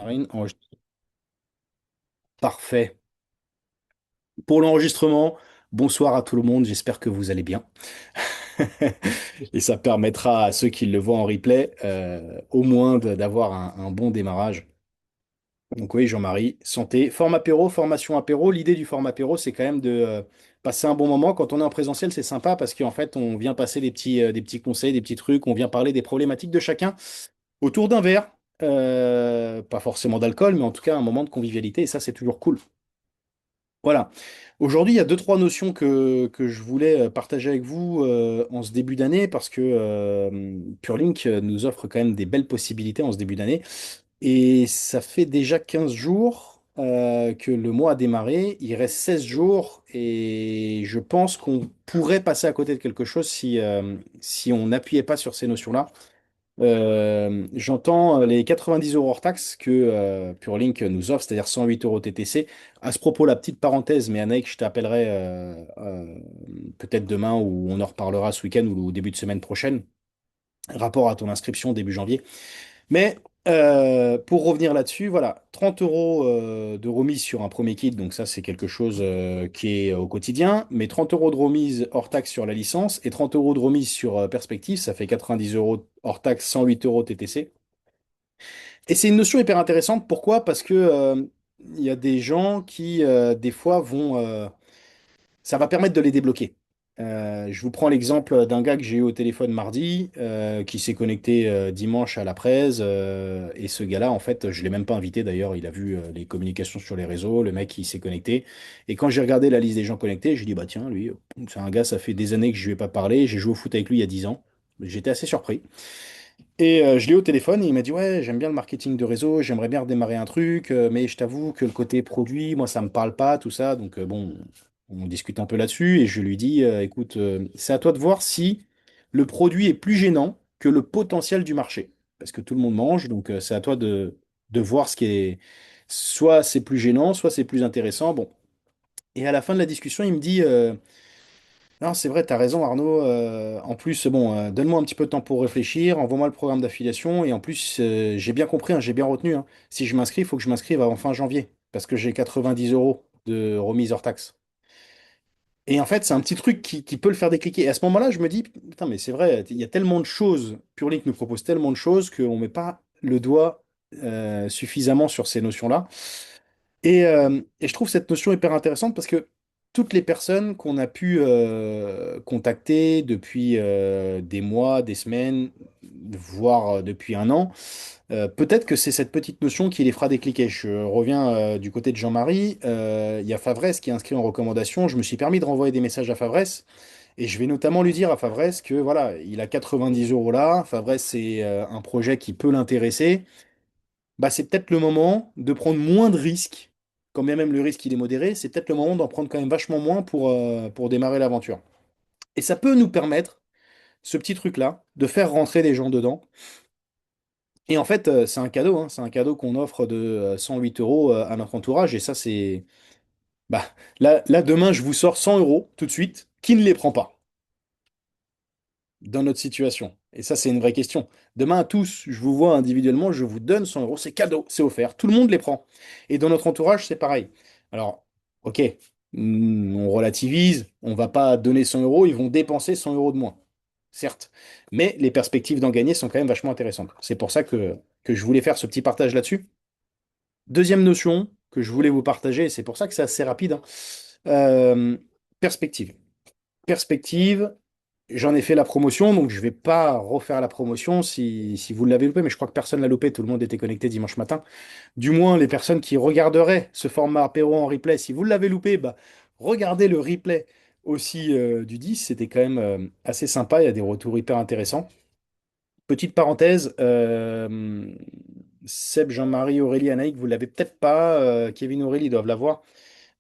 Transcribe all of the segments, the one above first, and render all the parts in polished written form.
Marine, parfait. Pour l'enregistrement, bonsoir à tout le monde, j'espère que vous allez bien. Et ça permettra à ceux qui le voient en replay, au moins d'avoir un bon démarrage. Donc oui, Jean-Marie, santé. Forme apéro, formation apéro. L'idée du forme apéro, c'est quand même de passer un bon moment. Quand on est en présentiel, c'est sympa parce qu'en fait, on vient passer des petits conseils, des petits trucs, on vient parler des problématiques de chacun autour d'un verre. Pas forcément d'alcool, mais en tout cas un moment de convivialité, et ça, c'est toujours cool. Voilà. Aujourd'hui, il y a deux, trois notions que je voulais partager avec vous en ce début d'année parce que Purelink nous offre quand même des belles possibilités en ce début d'année. Et ça fait déjà 15 jours que le mois a démarré. Il reste 16 jours et je pense qu'on pourrait passer à côté de quelque chose si on n'appuyait pas sur ces notions-là. J'entends les 90 euros hors taxe que Purelink nous offre, c'est-à-dire 108 euros TTC. À ce propos, la petite parenthèse, mais Anaïk, je t'appellerai peut-être demain ou on en reparlera ce week-end ou au début de semaine prochaine, rapport à ton inscription début janvier. Mais pour revenir là-dessus, voilà, 30 euros de remise sur un premier kit, donc ça c'est quelque chose qui est au quotidien, mais 30 euros de remise hors taxe sur la licence et 30 euros de remise sur Perspective, ça fait 90 euros hors taxe, 108 euros TTC. Et c'est une notion hyper intéressante, pourquoi? Parce que il y a des gens qui des fois vont ça va permettre de les débloquer. Je vous prends l'exemple d'un gars que j'ai eu au téléphone mardi, qui s'est connecté dimanche à la presse. Et ce gars-là, en fait, je l'ai même pas invité d'ailleurs. Il a vu les communications sur les réseaux. Le mec, il s'est connecté. Et quand j'ai regardé la liste des gens connectés, j'ai dit, bah tiens, lui, c'est un gars, ça fait des années que je lui ai pas parlé. J'ai joué au foot avec lui il y a 10 ans. J'étais assez surpris. Et je l'ai eu au téléphone et il m'a dit, ouais, j'aime bien le marketing de réseau, j'aimerais bien redémarrer un truc, mais je t'avoue que le côté produit, moi, ça me parle pas, tout ça. Donc, bon, on discute un peu là-dessus et je lui dis, écoute, c'est à toi de voir si le produit est plus gênant que le potentiel du marché. Parce que tout le monde mange, donc c'est à toi de voir ce qui est. Soit c'est plus gênant, soit c'est plus intéressant. Bon. Et à la fin de la discussion, il me dit, non, c'est vrai, t'as raison, Arnaud. En plus, bon, donne-moi un petit peu de temps pour réfléchir, envoie-moi le programme d'affiliation. Et en plus, j'ai bien compris, hein, j'ai bien retenu, hein. Si je m'inscris, il faut que je m'inscrive avant fin janvier, parce que j'ai 90 euros de remise hors taxe. Et en fait, c'est un petit truc qui peut le faire décliquer. Et à ce moment-là, je me dis, putain, mais c'est vrai, il y a tellement de choses, Purelink nous propose tellement de choses qu'on ne met pas le doigt suffisamment sur ces notions-là. Et je trouve cette notion hyper intéressante parce que toutes les personnes qu'on a pu contacter depuis des mois, des semaines, voire depuis un an, peut-être que c'est cette petite notion qui les fera décliquer. Je reviens du côté de Jean-Marie. Il y a Favresse qui est inscrit en recommandation. Je me suis permis de renvoyer des messages à Favresse. Et je vais notamment lui dire à Favresse que voilà, il a 90 euros là. Favresse, c'est un projet qui peut l'intéresser. Bah, c'est peut-être le moment de prendre moins de risques. Quand bien même le risque il est modéré, c'est peut-être le moment d'en prendre quand même vachement moins pour démarrer l'aventure. Et ça peut nous permettre, ce petit truc-là, de faire rentrer des gens dedans. Et en fait, c'est un cadeau, hein. C'est un cadeau qu'on offre de 108 euros à notre entourage. Et ça, c'est. Bah, là, demain, je vous sors 100 euros tout de suite. Qui ne les prend pas dans notre situation? Et ça, c'est une vraie question. Demain, à tous, je vous vois individuellement, je vous donne 100 euros. C'est cadeau, c'est offert. Tout le monde les prend. Et dans notre entourage, c'est pareil. Alors, ok, on relativise. On va pas donner 100 euros. Ils vont dépenser 100 euros de moins. Certes. Mais les perspectives d'en gagner sont quand même vachement intéressantes. C'est pour ça que je voulais faire ce petit partage là-dessus. Deuxième notion que je voulais vous partager, et c'est pour ça que c'est assez rapide, hein. Euh, perspective. Perspective, j'en ai fait la promotion, donc je vais pas refaire la promotion si vous l'avez loupé, mais je crois que personne l'a loupé, tout le monde était connecté dimanche matin. Du moins, les personnes qui regarderaient ce format apéro en replay, si vous l'avez loupé, bah, regardez le replay aussi du 10, c'était quand même assez sympa, il y a des retours hyper intéressants. Petite parenthèse, Seb, Jean-Marie, Aurélie, Anaïk, vous l'avez peut-être pas. Kevin, Aurélie doivent l'avoir.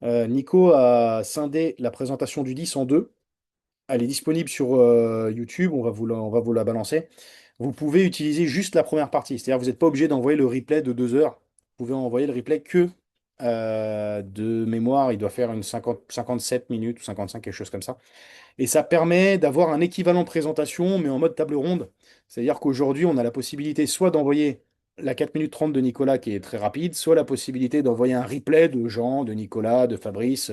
Nico a scindé la présentation du 10 en deux. Elle est disponible sur YouTube, on va vous la balancer. Vous pouvez utiliser juste la première partie, c'est-à-dire vous n'êtes pas obligé d'envoyer le replay de 2 heures. Vous pouvez envoyer le replay que de mémoire, il doit faire une 57 minutes ou 55, quelque chose comme ça. Et ça permet d'avoir un équivalent présentation, mais en mode table ronde. C'est-à-dire qu'aujourd'hui, on a la possibilité soit d'envoyer. la 4 minutes 30 de Nicolas qui est très rapide, soit la possibilité d'envoyer un replay de Jean, de Nicolas, de Fabrice.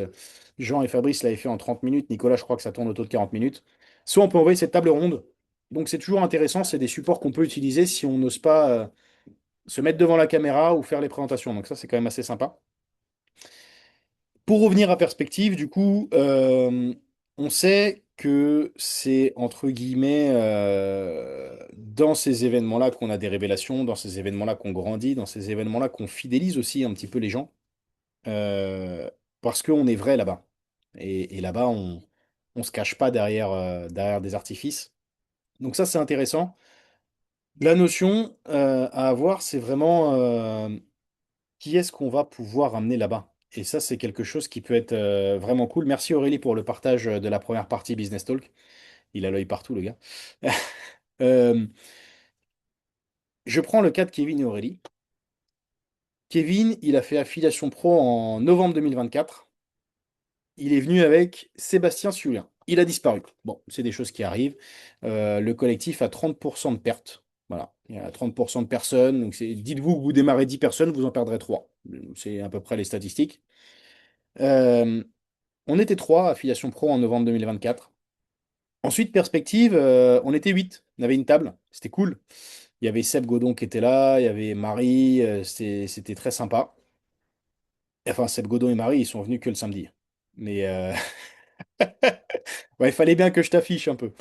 Jean et Fabrice l'avaient fait en 30 minutes. Nicolas, je crois que ça tourne autour de 40 minutes. Soit on peut envoyer cette table ronde. Donc c'est toujours intéressant. C'est des supports qu'on peut utiliser si on n'ose pas se mettre devant la caméra ou faire les présentations. Donc ça, c'est quand même assez sympa. Pour revenir à perspective, du coup, on sait que c'est entre guillemets dans ces événements-là qu'on a des révélations, dans ces événements-là qu'on grandit, dans ces événements-là qu'on fidélise aussi un petit peu les gens, euh, parce qu'on est vrai là-bas. Et là-bas, on se cache pas derrière des artifices. Donc ça, c'est intéressant. La notion à avoir, c'est vraiment qui est-ce qu'on va pouvoir amener là-bas? Et ça, c'est quelque chose qui peut être vraiment cool. Merci Aurélie pour le partage de la première partie Business Talk. Il a l'œil partout, le gars. Euh, je prends le cas de Kevin et Aurélie. Kevin, il a fait affiliation pro en novembre 2024. Il est venu avec Sébastien Sulien. Il a disparu. Bon, c'est des choses qui arrivent. Le collectif a 30% de pertes. Voilà, il y a 30% de personnes. Donc dites-vous que vous démarrez 10 personnes, vous en perdrez 3. C'est à peu près les statistiques. Euh, On était trois, affiliation pro en novembre 2024. Ensuite, perspective, on était 8. On avait une table, c'était cool. Il y avait Seb Godon qui était là, il y avait Marie, c'était très sympa. Enfin, Seb Godon et Marie, ils sont venus que le samedi. Mais ouais, il fallait bien que je t'affiche un peu.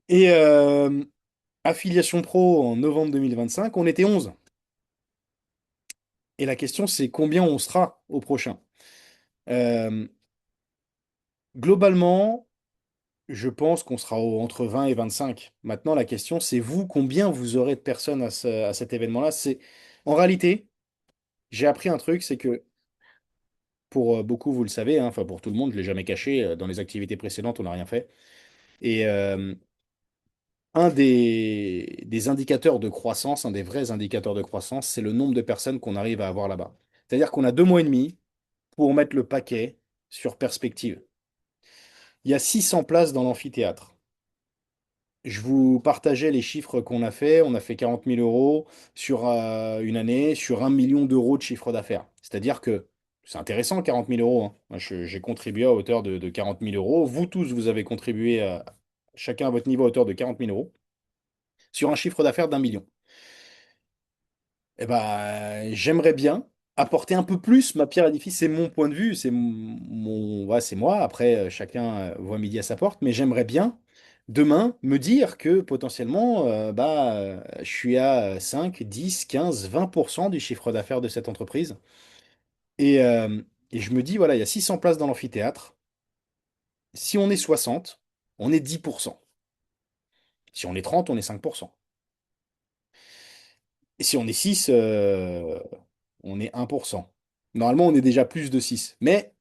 Et affiliation pro en novembre 2025, on était 11. Et la question, c'est combien on sera au prochain. Euh, Globalement, je pense qu'on sera entre 20 et 25. Maintenant, la question, c'est vous, combien vous aurez de personnes à cet événement-là? En réalité, j'ai appris un truc, c'est que pour beaucoup, vous le savez, hein, enfin pour tout le monde, je ne l'ai jamais caché, dans les activités précédentes, on n'a rien fait. Et un des indicateurs de croissance, un des vrais indicateurs de croissance, c'est le nombre de personnes qu'on arrive à avoir là-bas. C'est-à-dire qu'on a 2 mois et demi pour mettre le paquet sur perspective. Il y a 600 places dans l'amphithéâtre. Je vous partageais les chiffres qu'on a fait. On a fait 40 000 euros sur une année, sur 1 million d'euros de chiffre d'affaires. C'est-à-dire que c'est intéressant, 40 000 euros, hein. Moi, j'ai contribué à hauteur de 40 000 euros. Vous tous, vous avez contribué chacun à votre niveau à hauteur de 40 000 euros sur un chiffre d'affaires d'1 million. Eh ben, j'aimerais bien apporter un peu plus ma pierre à l'édifice. C'est mon point de vue, ouais, c'est moi. Après, chacun voit midi à sa porte, mais j'aimerais bien demain me dire que potentiellement, je suis à 5, 10, 15, 20% du chiffre d'affaires de cette entreprise. Et, euh, et je me dis, voilà, il y a 600 places dans l'amphithéâtre. Si on est 60, on est 10%. Si on est 30, on est 5%. Et si on est 6, on est 1%. Normalement, on est déjà plus de 6. Mais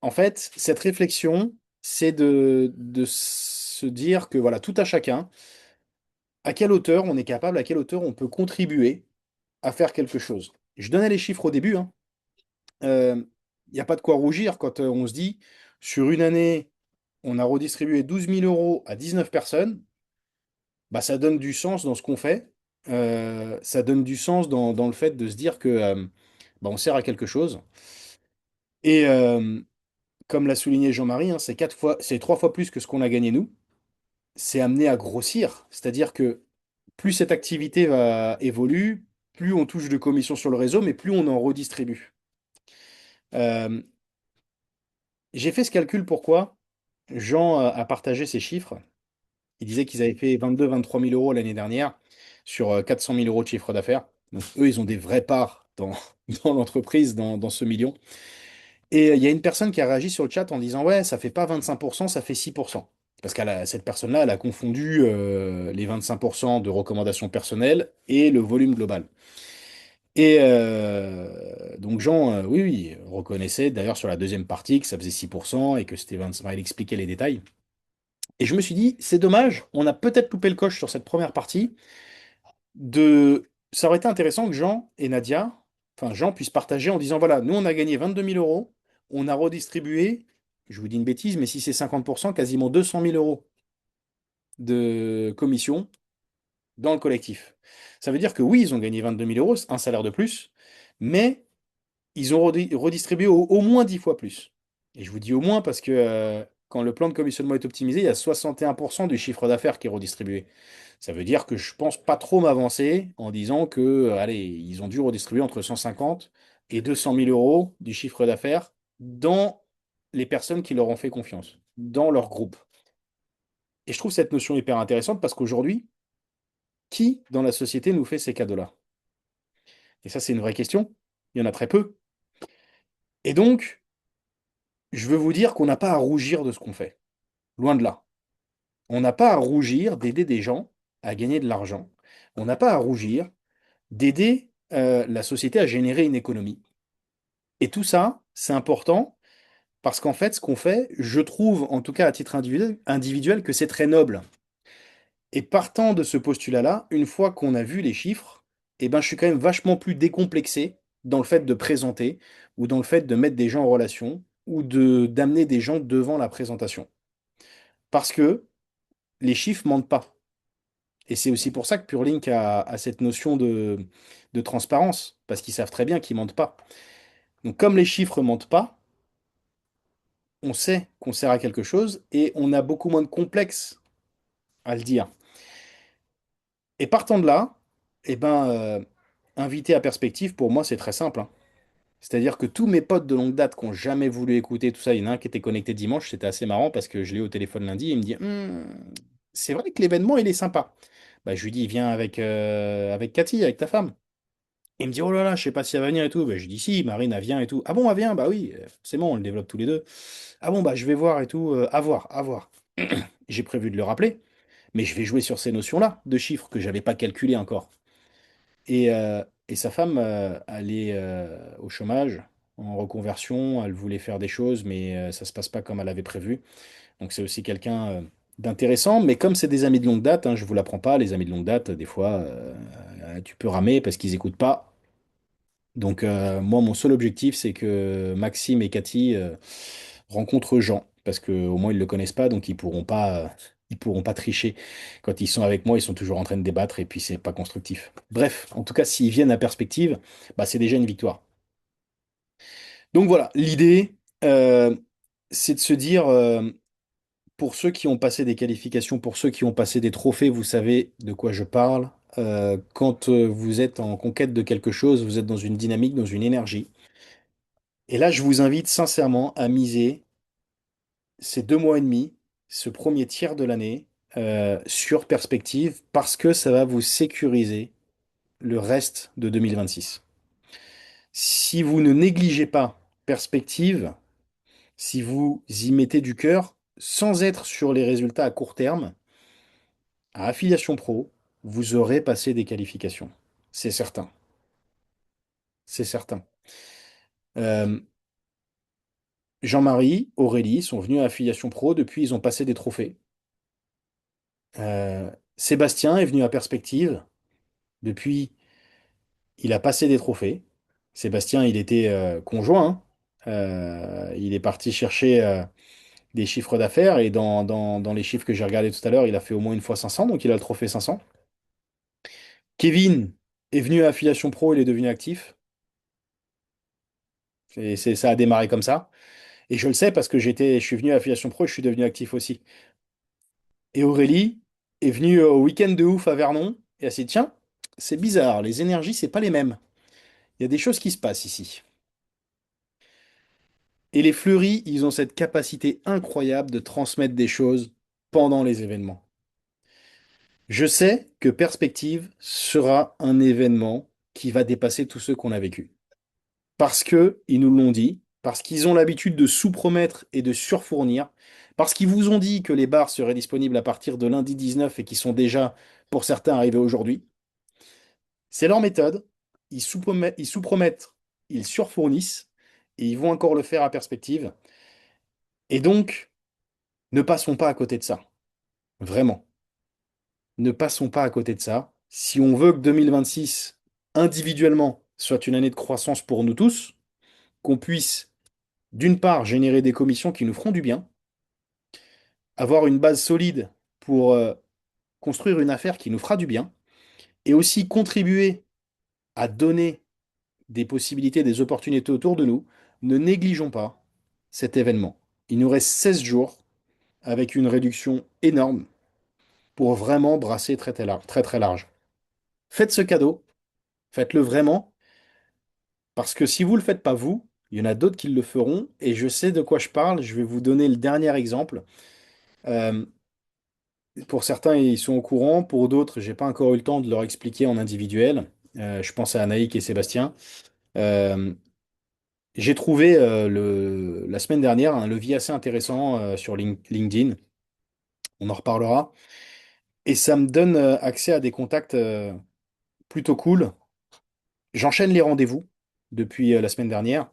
en fait, cette réflexion, c'est de se dire que voilà, tout à chacun, à quelle hauteur on est capable, à quelle hauteur on peut contribuer à faire quelque chose. Je donnais les chiffres au début, hein. Il n'y a pas de quoi rougir quand on se dit, sur une année, on a redistribué 12 000 euros à 19 personnes, bah, ça donne du sens dans ce qu'on fait. Ça donne du sens dans le fait de se dire que bah, on sert à quelque chose. Et comme l'a souligné Jean-Marie, hein, c'est 3 fois plus que ce qu'on a gagné nous. C'est amené à grossir. C'est-à-dire que plus cette activité va évolue, plus on touche de commissions sur le réseau, mais plus on en redistribue. Euh, j'ai fait ce calcul pourquoi Jean a partagé ces chiffres. Il disait qu'ils avaient fait 22-23 000 euros l'année dernière sur 400 000 euros de chiffre d'affaires. Donc eux, ils ont des vraies parts dans l'entreprise, dans ce million. Et il y a une personne qui a réagi sur le chat en disant, ouais, ça fait pas 25%, ça fait 6%. Parce cette personne-là, elle a confondu les 25% de recommandations personnelles et le volume global. Et donc Jean, oui, oui, reconnaissait d'ailleurs sur la deuxième partie que ça faisait 6% et que c'était 25%, il expliquait les détails. Et je me suis dit, c'est dommage, on a peut-être loupé le coche sur cette première partie. Ça aurait été intéressant que Jean et Nadia, enfin Jean, puissent partager en disant, voilà, nous on a gagné 22 000 euros, on a redistribué, je vous dis une bêtise, mais si c'est 50%, quasiment 200 000 euros de commission dans le collectif. Ça veut dire que oui, ils ont gagné 22 000 euros, un salaire de plus, mais ils ont redistribué au moins 10 fois plus. Et je vous dis au moins parce que quand le plan de commissionnement est optimisé, il y a 61% du chiffre d'affaires qui est redistribué. Ça veut dire que je pense pas trop m'avancer en disant que, allez, ils ont dû redistribuer entre 150 et 200 000 euros du chiffre d'affaires dans les personnes qui leur ont fait confiance, dans leur groupe. Et je trouve cette notion hyper intéressante parce qu'aujourd'hui, qui dans la société nous fait ces cadeaux-là? Et ça, c'est une vraie question. Il y en a très peu. Et donc, je veux vous dire qu'on n'a pas à rougir de ce qu'on fait. Loin de là. On n'a pas à rougir d'aider des gens à gagner de l'argent. On n'a pas à rougir d'aider la société à générer une économie. Et tout ça, c'est important parce qu'en fait, ce qu'on fait, je trouve, en tout cas à titre individuel, que c'est très noble. Et partant de ce postulat-là, une fois qu'on a vu les chiffres, eh ben, je suis quand même vachement plus décomplexé dans le fait de présenter ou dans le fait de mettre des gens en relation ou de d'amener des gens devant la présentation. Parce que les chiffres mentent pas. Et c'est aussi pour ça que Purelink a cette notion de transparence, parce qu'ils savent très bien qu'ils mentent pas. Donc comme les chiffres mentent pas, on sait qu'on sert à quelque chose et on a beaucoup moins de complexe à le dire. Et partant de là, eh ben, inviter à perspective, pour moi, c'est très simple, hein. C'est-à-dire que tous mes potes de longue date qui n'ont jamais voulu écouter tout ça, il y en a un qui était connecté dimanche, c'était assez marrant parce que je l'ai eu au téléphone lundi et il me dit c'est vrai que l'événement, il est sympa. Bah, je lui dis viens avec Cathy, avec ta femme. Il me dit oh là là, je sais pas si elle va venir et tout. Bah, je lui dis si, Marine, elle vient et tout. Ah bon, elle vient? Bah oui, c'est bon, on le développe tous les deux. Ah bon, bah je vais voir et tout, à voir, à voir. J'ai prévu de le rappeler, mais je vais jouer sur ces notions-là de chiffres que j'avais pas calculées encore. Et sa femme, elle est au chômage, en reconversion, elle voulait faire des choses, mais ça se passe pas comme elle avait prévu. Donc c'est aussi quelqu'un d'intéressant, mais comme c'est des amis de longue date, hein, je vous l'apprends pas, les amis de longue date, des fois, tu peux ramer parce qu'ils écoutent pas. Donc moi, mon seul objectif, c'est que Maxime et Cathy rencontrent Jean, parce qu'au moins ils le connaissent pas, donc ils pourront pas tricher. Quand ils sont avec moi, ils sont toujours en train de débattre et puis c'est pas constructif. Bref, en tout cas, s'ils viennent à perspective, bah, c'est déjà une victoire. Donc voilà, l'idée, c'est de se dire, pour ceux qui ont passé des qualifications, pour ceux qui ont passé des trophées, vous savez de quoi je parle. Quand vous êtes en conquête de quelque chose, vous êtes dans une dynamique, dans une énergie. Et là, je vous invite sincèrement à miser ces 2 mois et demi, ce premier tiers de l'année, sur perspective, parce que ça va vous sécuriser le reste de 2026. Si vous ne négligez pas perspective, si vous y mettez du cœur, sans être sur les résultats à court terme, à Affiliation Pro, vous aurez passé des qualifications. C'est certain. C'est certain. Euh, Jean-Marie, Aurélie sont venus à Affiliation Pro, depuis ils ont passé des trophées. Sébastien est venu à Perspective. Depuis, il a passé des trophées. Sébastien, il était conjoint, hein. Il est parti chercher des chiffres d'affaires et dans les chiffres que j'ai regardés tout à l'heure, il a fait au moins une fois 500, donc il a le trophée 500. Kevin est venu à Affiliation Pro, il est devenu actif. Et ça a démarré comme ça. Et je le sais parce que je suis venu à Affiliation Pro et je suis devenu actif aussi. Et Aurélie est venue au week-end de ouf à Vernon et elle s'est dit, tiens, c'est bizarre, les énergies, c'est pas les mêmes. Il y a des choses qui se passent ici. Et les fleuris, ils ont cette capacité incroyable de transmettre des choses pendant les événements. Je sais que Perspective sera un événement qui va dépasser tous ceux qu'on a vécus. Parce que ils nous l'ont dit, parce qu'ils ont l'habitude de sous-promettre et de surfournir, parce qu'ils vous ont dit que les bars seraient disponibles à partir de lundi 19 et qui sont déjà, pour certains, arrivés aujourd'hui. C'est leur méthode. Ils sous-promettent, ils surfournissent, et ils vont encore le faire à Perspective. Et donc, ne passons pas à côté de ça. Vraiment. Ne passons pas à côté de ça. Si on veut que 2026, individuellement, soit une année de croissance pour nous tous, qu'on puisse, d'une part, générer des commissions qui nous feront du bien, avoir une base solide pour construire une affaire qui nous fera du bien, et aussi contribuer à donner des possibilités, des opportunités autour de nous, ne négligeons pas cet événement. Il nous reste 16 jours avec une réduction énorme pour vraiment brasser très très large, très très large. Faites ce cadeau, faites-le vraiment, parce que si vous ne le faites pas vous, il y en a d'autres qui le feront, et je sais de quoi je parle, je vais vous donner le dernier exemple. Euh, pour certains, ils sont au courant, pour d'autres, j'ai pas encore eu le temps de leur expliquer en individuel. Je pense à Anaïk et Sébastien. Euh, j'ai trouvé la semaine dernière un levier assez intéressant sur LinkedIn. On en reparlera. Et ça me donne accès à des contacts plutôt cool. J'enchaîne les rendez-vous depuis la semaine dernière.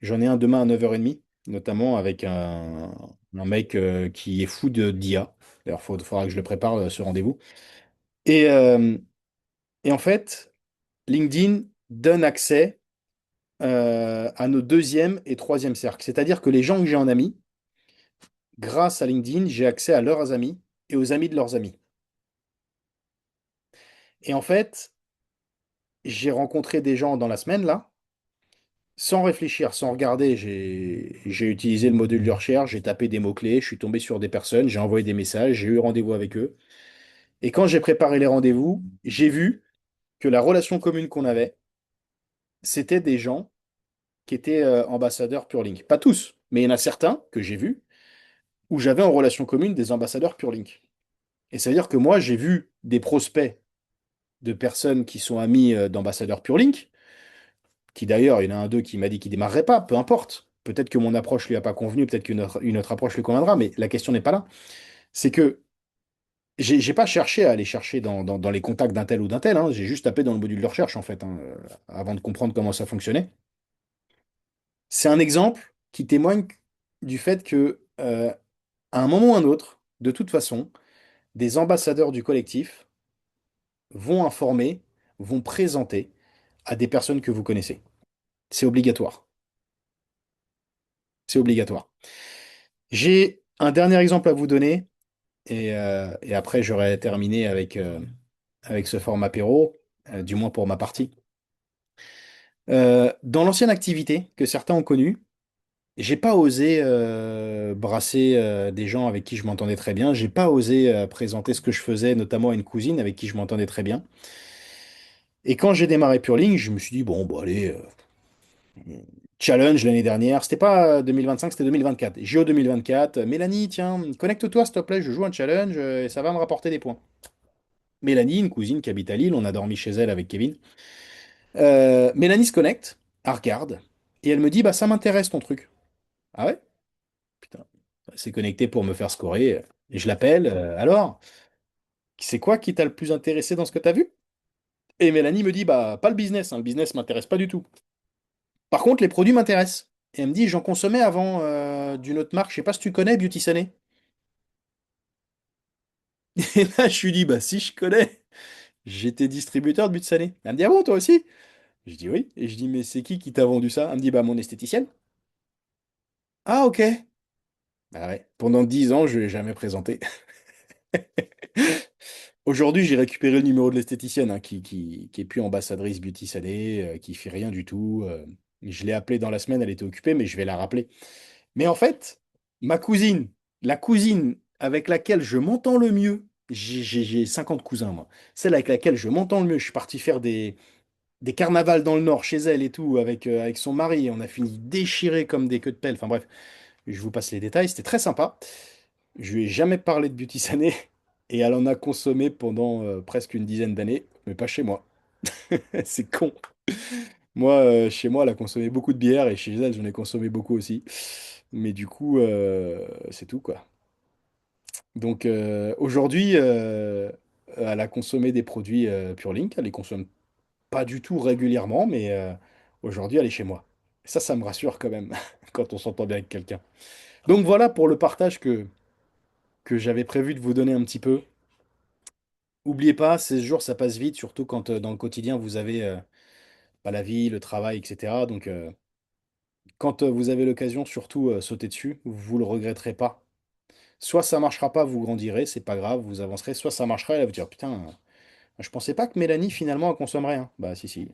J'en ai un demain à 9h30, notamment avec un mec qui est fou d'IA. D'ailleurs, il faudra que je le prépare, ce rendez-vous. Et, euh, et en fait, LinkedIn donne accès à nos deuxième et troisième cercles. C'est-à-dire que les gens que j'ai en ami, grâce à LinkedIn, j'ai accès à leurs amis et aux amis de leurs amis. Et en fait, j'ai rencontré des gens dans la semaine, là, sans réfléchir, sans regarder. J'ai utilisé le module de recherche, j'ai tapé des mots-clés, je suis tombé sur des personnes, j'ai envoyé des messages, j'ai eu rendez-vous avec eux. Et quand j'ai préparé les rendez-vous, j'ai vu que la relation commune qu'on avait, c'était des gens qui étaient ambassadeurs PureLink. Pas tous, mais il y en a certains que j'ai vus où j'avais en relation commune des ambassadeurs PureLink. Et ça veut dire que moi, j'ai vu des prospects de personnes qui sont amis d'ambassadeurs PureLink, qui d'ailleurs, il y en a un d'eux qui m'a dit qu'il démarrerait pas, peu importe. Peut-être que mon approche lui a pas convenu, peut-être qu'une autre approche lui conviendra, mais la question n'est pas là. C'est que j'ai pas cherché à aller chercher dans les contacts d'un tel ou d'un tel, hein. J'ai juste tapé dans le module de recherche, en fait, hein, avant de comprendre comment ça fonctionnait. C'est un exemple qui témoigne du fait que, à un moment ou un autre, de toute façon, des ambassadeurs du collectif vont informer, vont présenter à des personnes que vous connaissez. C'est obligatoire. C'est obligatoire. J'ai un dernier exemple à vous donner et après j'aurai terminé avec ce format apéro, du moins pour ma partie. Dans l'ancienne activité que certains ont connue, j'ai pas osé brasser des gens avec qui je m'entendais très bien. J'ai pas osé présenter ce que je faisais, notamment à une cousine avec qui je m'entendais très bien. Et quand j'ai démarré Purling, je me suis dit, bon, allez, challenge l'année dernière. C'était pas 2025, c'était 2024. JO 2024. Mélanie, tiens, connecte-toi, s'il te plaît, je joue un challenge et ça va me rapporter des points. Mélanie, une cousine qui habite à Lille, on a dormi chez elle avec Kevin. Mélanie se connecte, elle regarde, et elle me dit, bah ça m'intéresse ton truc. Ah ouais? Putain. Elle s'est connectée pour me faire scorer. Et je l'appelle, alors, c'est quoi qui t'a le plus intéressé dans ce que t'as vu? Et Mélanie me dit, bah pas le business m'intéresse pas du tout. Par contre, les produits m'intéressent. Et elle me dit, j'en consommais avant d'une autre marque, je sais pas si tu connais Beauty Sané. Et là, je lui dis, bah si je connais, j'étais distributeur de Beauty Sané. Elle me dit, ah bon, toi aussi? Je dis oui. Et je dis, mais c'est qui t'a vendu ça? Elle me dit, bah mon esthéticienne. Ah ok. Bah ouais. Pendant 10 ans, je ne l'ai jamais présenté. Aujourd'hui, j'ai récupéré le numéro de l'esthéticienne hein, qui est plus ambassadrice Beauty Sané, qui fait rien du tout. Je l'ai appelée dans la semaine, elle était occupée, mais je vais la rappeler. Mais en fait, ma cousine, la cousine avec laquelle je m'entends le mieux, j'ai 50 cousins moi, celle avec laquelle je m'entends le mieux, je suis parti faire des carnavals dans le Nord chez elle et tout, avec son mari, et on a fini déchirés comme des queues de pelle. Enfin bref, je vous passe les détails, c'était très sympa. Je lui ai jamais parlé de Beauty Sané et elle en a consommé pendant presque une dizaine d'années, mais pas chez moi. C'est con. Moi, chez moi, elle a consommé beaucoup de bière et chez elle, j'en ai consommé beaucoup aussi. Mais du coup, c'est tout, quoi. Donc aujourd'hui, elle a consommé des produits Pure Link. Elle les consomme pas du tout régulièrement, mais aujourd'hui, elle est chez moi. Et ça me rassure quand même quand on s'entend bien avec quelqu'un. Donc voilà pour le partage que j'avais prévu de vous donner un petit peu. Oubliez pas, 16 jours, ça passe vite, surtout quand dans le quotidien, vous avez pas la vie, le travail, etc. Donc quand vous avez l'occasion, surtout sautez dessus, vous le regretterez pas. Soit ça marchera pas, vous grandirez, c'est pas grave, vous avancerez, soit ça marchera et là vous dire putain. Je pensais pas que Mélanie, finalement, elle consommerait, hein. Bah, si, si.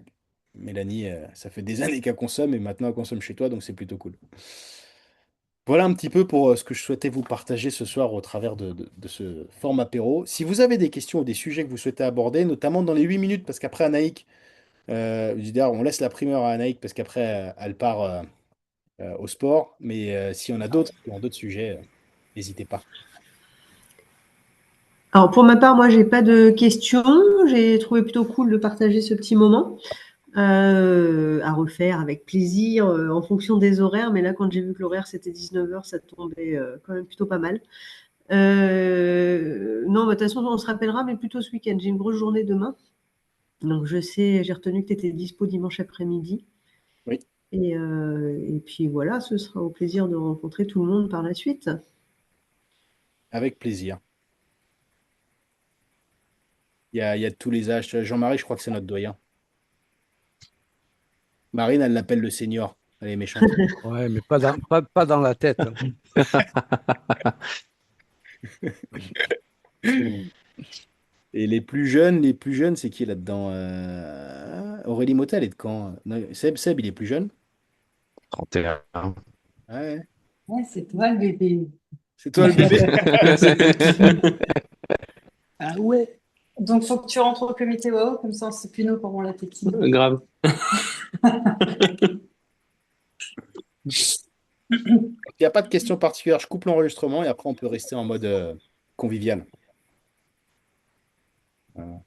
Mélanie, ça fait des années qu'elle consomme et maintenant elle consomme chez toi, donc c'est plutôt cool. Voilà un petit peu pour ce que je souhaitais vous partager ce soir au travers de ce format apéro. Si vous avez des questions ou des sujets que vous souhaitez aborder, notamment dans les 8 minutes, parce qu'après Anaïk, je veux dire, on laisse la primeur à Anaïk parce qu'après elle part au sport, mais s'il y en a d'autres qui ont d'autres sujets, n'hésitez pas. Alors pour ma part, moi, j'ai pas de questions. J'ai trouvé plutôt cool de partager ce petit moment à refaire avec plaisir en fonction des horaires. Mais là, quand j'ai vu que l'horaire c'était 19h, ça tombait quand même plutôt pas mal. Non, bah, de toute façon, on se rappellera, mais plutôt ce week-end. J'ai une grosse journée demain. Donc je sais, j'ai retenu que tu étais dispo dimanche après-midi. Oui, Et puis voilà, ce sera au plaisir de rencontrer tout le monde par la suite. avec plaisir. Il y a de tous les âges. Jean-Marie, je crois que c'est notre doyen. Marine, elle l'appelle le senior. Elle est méchante. Ouais, mais pas dans la tête, hein. Et les plus jeunes, c'est qui là-dedans? Aurélie Motel est de quand? Non, Seb, il est plus jeune? 31. Ouais. Ouais, c'est toi le bébé. C'est toi le bébé? Ah ouais. Donc, faut que tu rentres au comité WOW, comme ça, c'est plus nous pour la tétine. Grave. Il n'y a pas de question particulière. Je coupe l'enregistrement et après, on peut rester en mode convivial. Voilà.